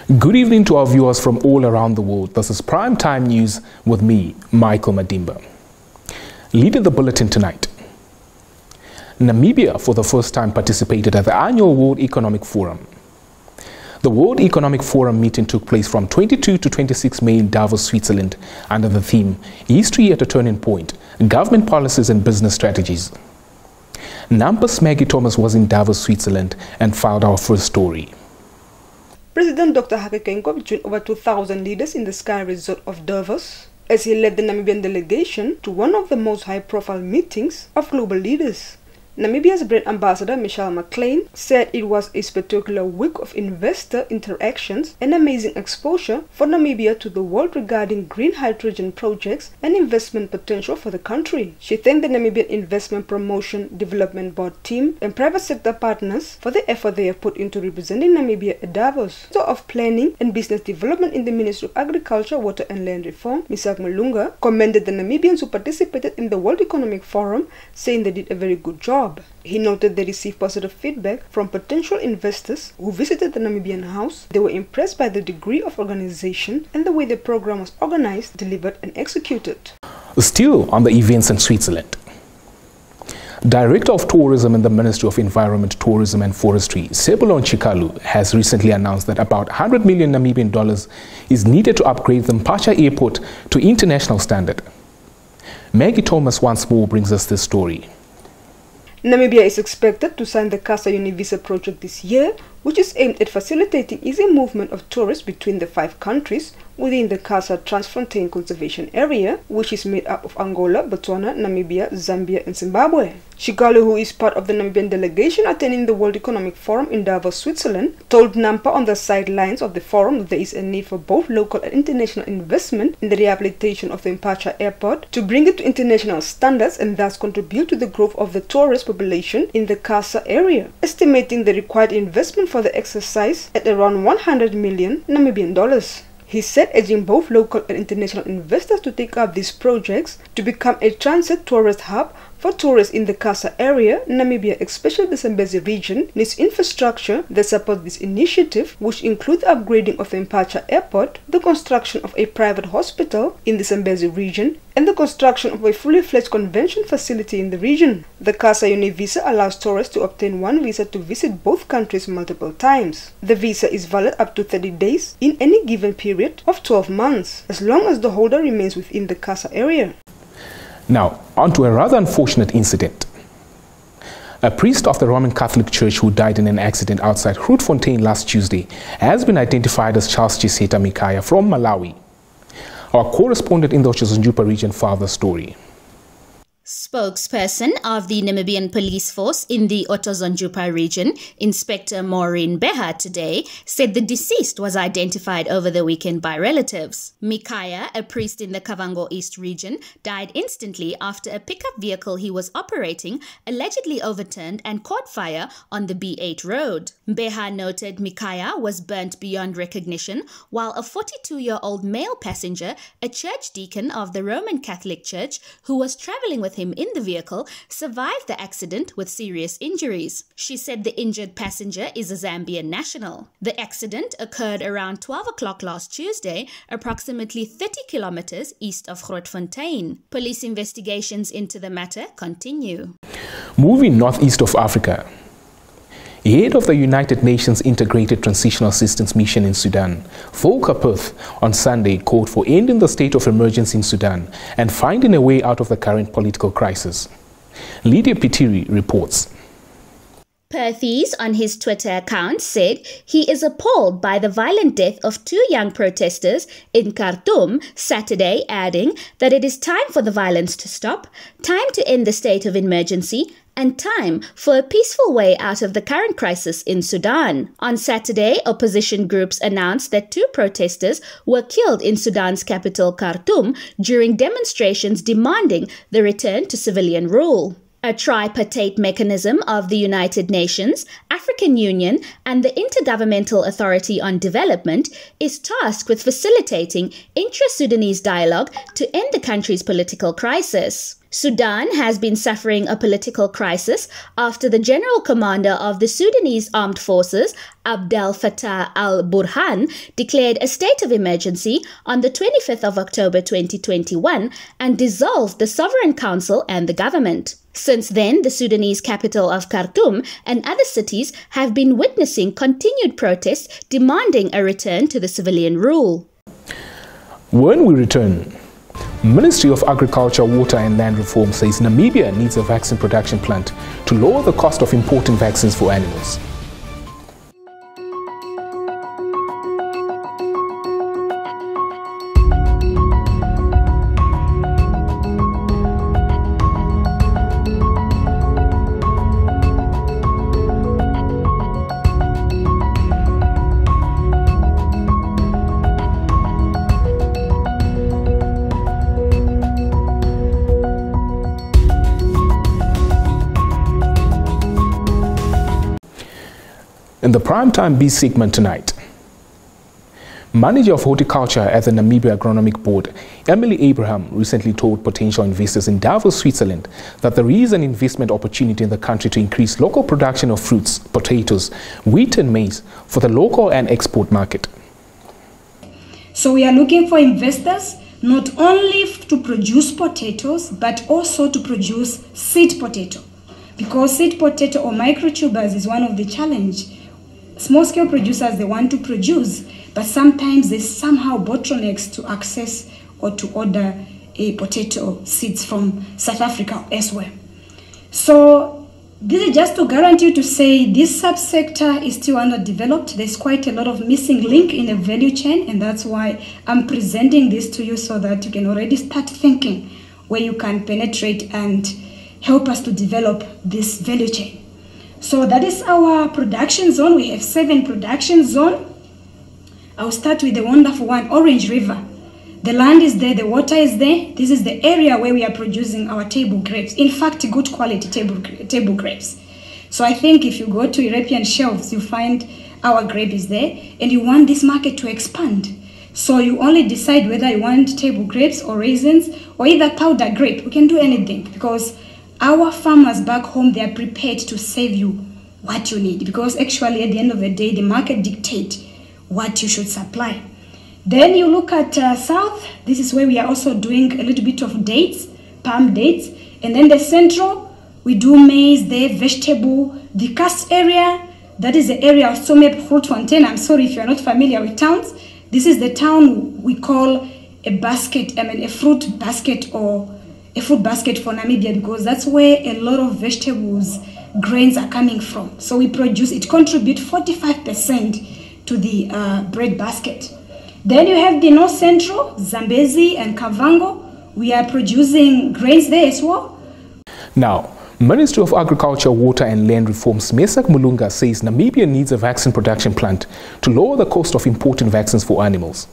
Good evening to our viewers from all around the world. This is Prime Time News with me, Michael Madimba. Leading the bulletin tonight, Namibia for the first time participated at the annual World Economic Forum. The World Economic Forum meeting took place from 22 to 26 May in Davos, Switzerland, under the theme, History at a Turning Point, Government Policies and Business Strategies. Nampa's Maggie Thomas was in Davos, Switzerland, and filed our first story. President Dr. Hage Geingob joined over 2,000 leaders in the Sky Resort of Davos as he led the Namibian delegation to one of the most high-profile meetings of global leaders. Namibia's brand ambassador Michelle McLean said it was a spectacular week of investor interactions and amazing exposure for Namibia to the world regarding green hydrogen projects and investment potential for the country. She thanked the Namibian Investment Promotion Development Board team and private sector partners for the effort they have put into representing Namibia at Davos. Minister of Planning and Business Development in the Ministry of Agriculture, Water and Land Reform, Misak Malunga, commended the Namibians who participated in the World Economic Forum, saying they did a very good job. He noted they received positive feedback from potential investors who visited the Namibian House. They were impressed by the degree of organization and the way the program was organized, delivered and executed. Still on the events in Switzerland, Director of Tourism in the Ministry of Environment, Tourism and Forestry, Sebulon Chikalu, has recently announced that about 100 million Namibian dollars is needed to upgrade the Mpacha Airport to international standard. Maggie Thomas once more brings us this story. Namibia is expected to sign the CASA Univisa project this year, which is aimed at facilitating easy movement of tourists between the 5 countries within the CASA Transfrontier Conservation Area, which is made up of Angola, Botswana, Namibia, Zambia and Zimbabwe. Chikalu, who is part of the Namibian delegation attending the World Economic Forum in Davos, Switzerland, told Nampa on the sidelines of the forum that there is a need for both local and international investment in the rehabilitation of the Mpacha Airport to bring it to international standards and thus contribute to the growth of the tourist population in the CASA area, estimating the required investment for the exercise at around 100 million Namibian dollars. He said urging both local and international investors to take up these projects to become a transit tourist hub for tourists in the CASA area. Namibia, especially the Zambezi region, needs infrastructure that supports this initiative, which includes upgrading of the Mpacha Airport, the construction of a private hospital in the Zambezi region, and the construction of a fully fledged convention facility in the region. The CASA Univisa allows tourists to obtain one visa to visit both countries multiple times. The visa is valid up to 30 days in any given period of 12 months, as long as the holder remains within the CASA area. Now, on to a rather unfortunate incident. A priest of the Roman Catholic Church who died in an accident outside Grootfontein last Tuesday has been identified as Charles Chiseta Mikaya from Malawi. Our correspondent in the Otjozondjupa region filed the story. Spokesperson of the Namibian Police Force in the Otjozondjupa region, Inspector Maureen Beha, today said the deceased was identified over the weekend by relatives. Mikaya, a priest in the Kavango East region, died instantly after a pickup vehicle he was operating allegedly overturned and caught fire on the B8 road. Beha noted Mikaya was burnt beyond recognition, while a 42-year-old male passenger, a church deacon of the Roman Catholic Church, who was traveling with him in the vehicle, survived the accident with serious injuries. She said the injured passenger is a Zambian national. The accident occurred around 12 o'clock last Tuesday, approximately 30 kilometers east of Grootfontein. Police investigations into the matter continue. Moving northeast of Africa, head of the United Nations Integrated Transitional Assistance Mission in Sudan, Volker Perth, on Sunday called for ending the state of emergency in Sudan and finding a way out of the current political crisis. Lydia Pitiri reports. Perthes, on his Twitter account, said he is appalled by the violent death of 2 young protesters in Khartoum Saturday, adding that it is time for the violence to stop, time to end the state of emergency, and time for a peaceful way out of the current crisis in Sudan. On Saturday, opposition groups announced that 2 protesters were killed in Sudan's capital, Khartoum, during demonstrations demanding the return to civilian rule. A tripartite mechanism of the United Nations, African Union, and the Intergovernmental Authority on Development is tasked with facilitating intra-Sudanese dialogue to end the country's political crisis. Sudan has been suffering a political crisis after the general commander of the Sudanese Armed Forces, Abdel Fattah al-Burhan, declared a state of emergency on the 25th of October 2021 and dissolved the Sovereign Council and the government. Since then, the Sudanese capital of Khartoum and other cities have been witnessing continued protests demanding a return to the civilian rule. When we return, Ministry of Agriculture, Water and Land Reform says Namibia needs a vaccine production plant to lower the cost of importing vaccines for animals. In the Primetime B segment tonight, Manager of Horticulture at the Namibia Agronomic Board, Emily Abraham, recently told potential investors in Davos, Switzerland, that there is an investment opportunity in the country to increase local production of fruits, potatoes, wheat and maize for the local and export market. So we are looking for investors not only to produce potatoes, but also to produce seed potato. Because seed potato or microtubers is one of the challenges. Small-scale producers, they want to produce, but sometimes there's somehow bottlenecks to access or to order a potato seeds from South Africa or elsewhere. So this is just to guarantee you to say this subsector is still underdeveloped. There's quite a lot of missing link in the value chain, and that's why I'm presenting this to you so that you can already start thinking where you can penetrate and help us to develop this value chain. So that is our production zone. We have 7 production zones. I'll start with the wonderful one, Orange River. The land is there, the water is there. This is the area where we are producing our table grapes. In fact, good quality table grapes. So I think if you go to European shelves, you find our grape is there, and you want this market to expand. So you only decide whether you want table grapes or raisins or either powder grape. We can do anything because our farmers back home, they are prepared to save you what you need, because actually at the end of the day, the market dictates what you should supply. Then you look at south. This is where we are also doing a little bit of dates, palm dates. And then the central, we do maize there, vegetable. The cast area, that is the area of Somme-Grootfontein. I'm sorry if you're not familiar with towns. This is the town we call a basket, a fruit basket or a food basket for Namibia, because that's where a lot of vegetables, grains are coming from. So we produce, it contributes 45% to the bread basket. Then you have the North Central, Zambezi and Kavango. We are producing grains there as well. Now, Ministry of Agriculture, Water and Land Reform's Mesak Mulunga says Namibia needs a vaccine production plant to lower the cost of importing vaccines for animals.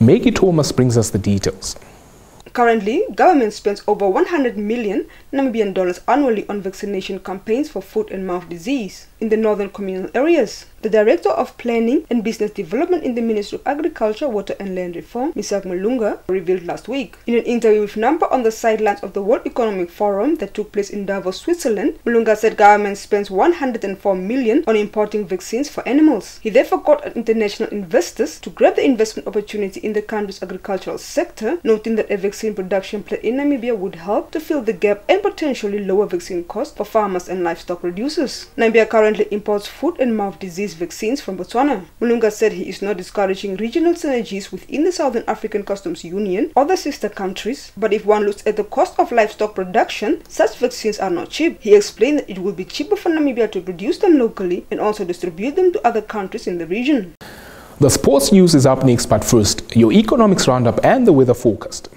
Maggie Thomas brings us the details. Currently, government spends over 100 million Namibian dollars annually on vaccination campaigns for foot and mouth disease in the northern communal areas. The Director of Planning and Business Development in the Ministry of Agriculture, Water and Land Reform, Mesak Mulunga, revealed last week. In an interview with Nampa on the sidelines of the World Economic Forum that took place in Davos, Switzerland, Mulunga said government spends 104 million on importing vaccines for animals. He therefore called on international investors to grab the investment opportunity in the country's agricultural sector, noting that a vaccine production plant in Namibia would help to fill the gap and potentially lower vaccine costs for farmers and livestock producers. Namibia currently imports foot and mouth disease vaccines from Botswana. Mulunga said he is not discouraging regional synergies within the Southern African Customs Union or the sister countries, but if one looks at the cost of livestock production, such vaccines are not cheap. He explained that it will be cheaper for Namibia to produce them locally and also distribute them to other countries in the region. The sports news is up next, but first, your economics roundup and the weather forecast.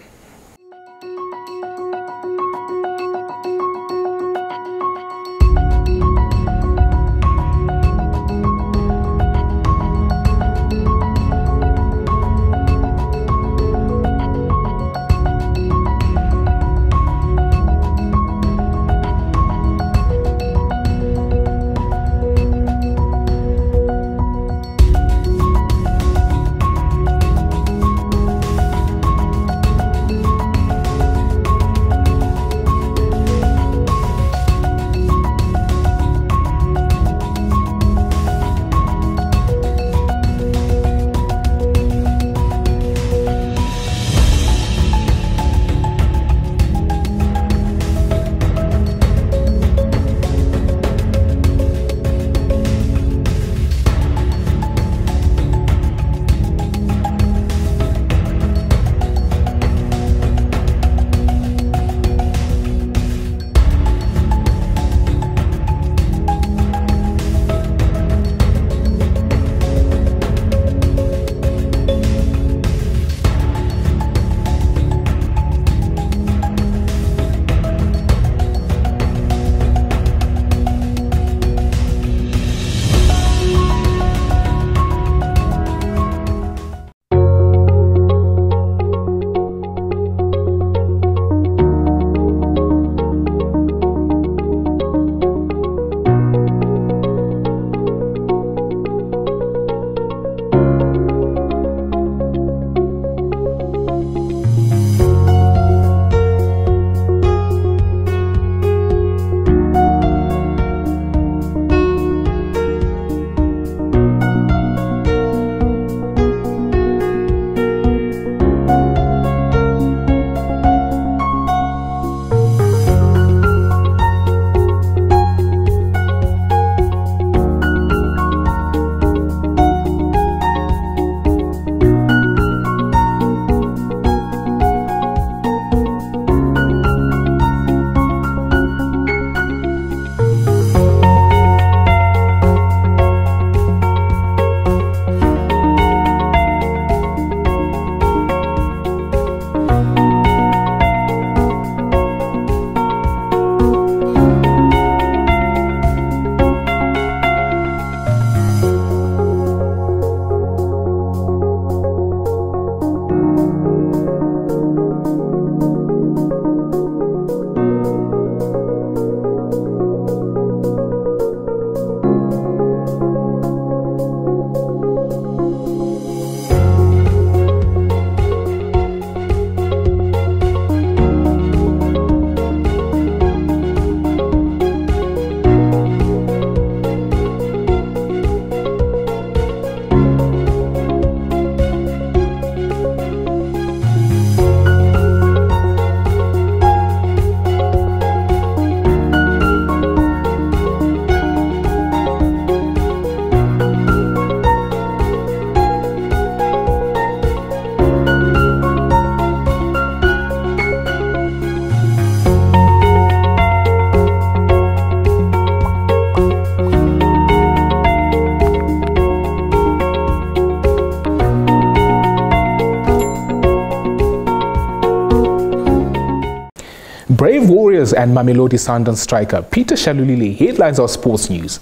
Warriors and Mamelodi Sundowns striker Peter Shalulile headlines our sports news.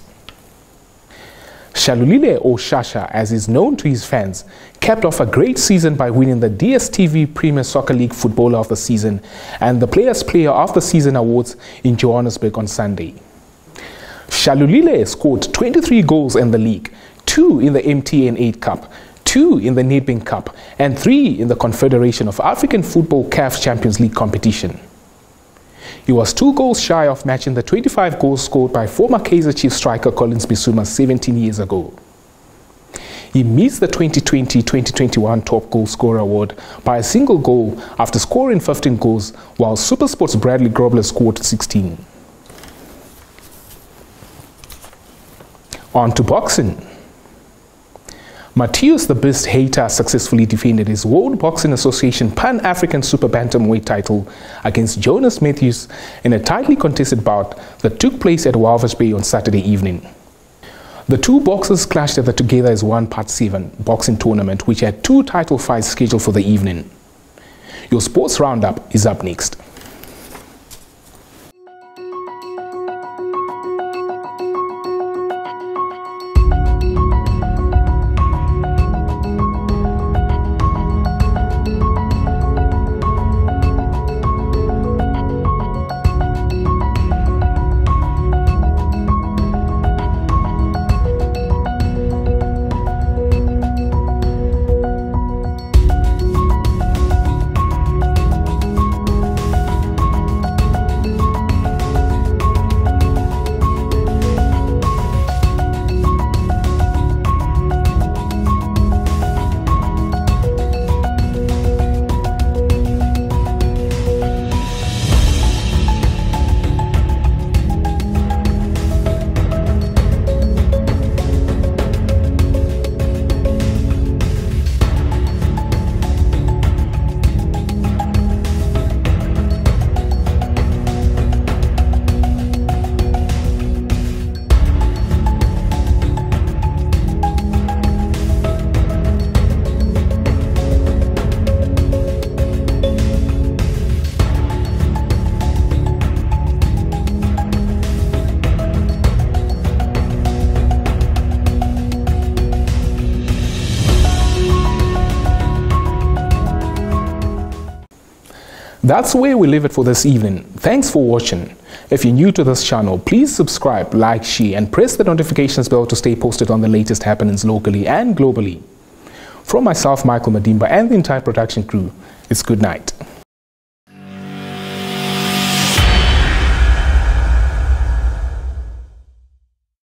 Shalulile, or Shasha as is known to his fans, capped off a great season by winning the DStv Premier Soccer League Footballer of the Season and the Players Player of the Season awards in Johannesburg on Sunday. Shalulile scored 23 goals in the league, 2 in the MTN 8 Cup, 2 in the Nedbank Cup, and 3 in the Confederation of African Football CAF Champions League competition. He was 2 goals shy of matching the 25 goals scored by former Kaizer Chiefs striker Collins Bissouma 17 years ago. He missed the 2020-2021 Top Goal Scorer award by a single goal after scoring 15 goals, while SuperSport's Bradley Grobler scored 16. On to boxing. Matthias the Beast Hayter successfully defended his World Boxing Association Pan-African Super Bantamweight title against Jonas Matthews in a tightly contested bout that took place at Walvis Bay on Saturday evening. The two boxers clashed at the Together as One Part 7 boxing tournament, which had 2 title fights scheduled for the evening. Your sports roundup is up next. That's where we leave it for this evening. Thanks for watching. If you're new to this channel, please subscribe, like, share, and press the notifications bell to stay posted on the latest happenings locally and globally. From myself, Michael Madimba, and the entire production crew, it's good night.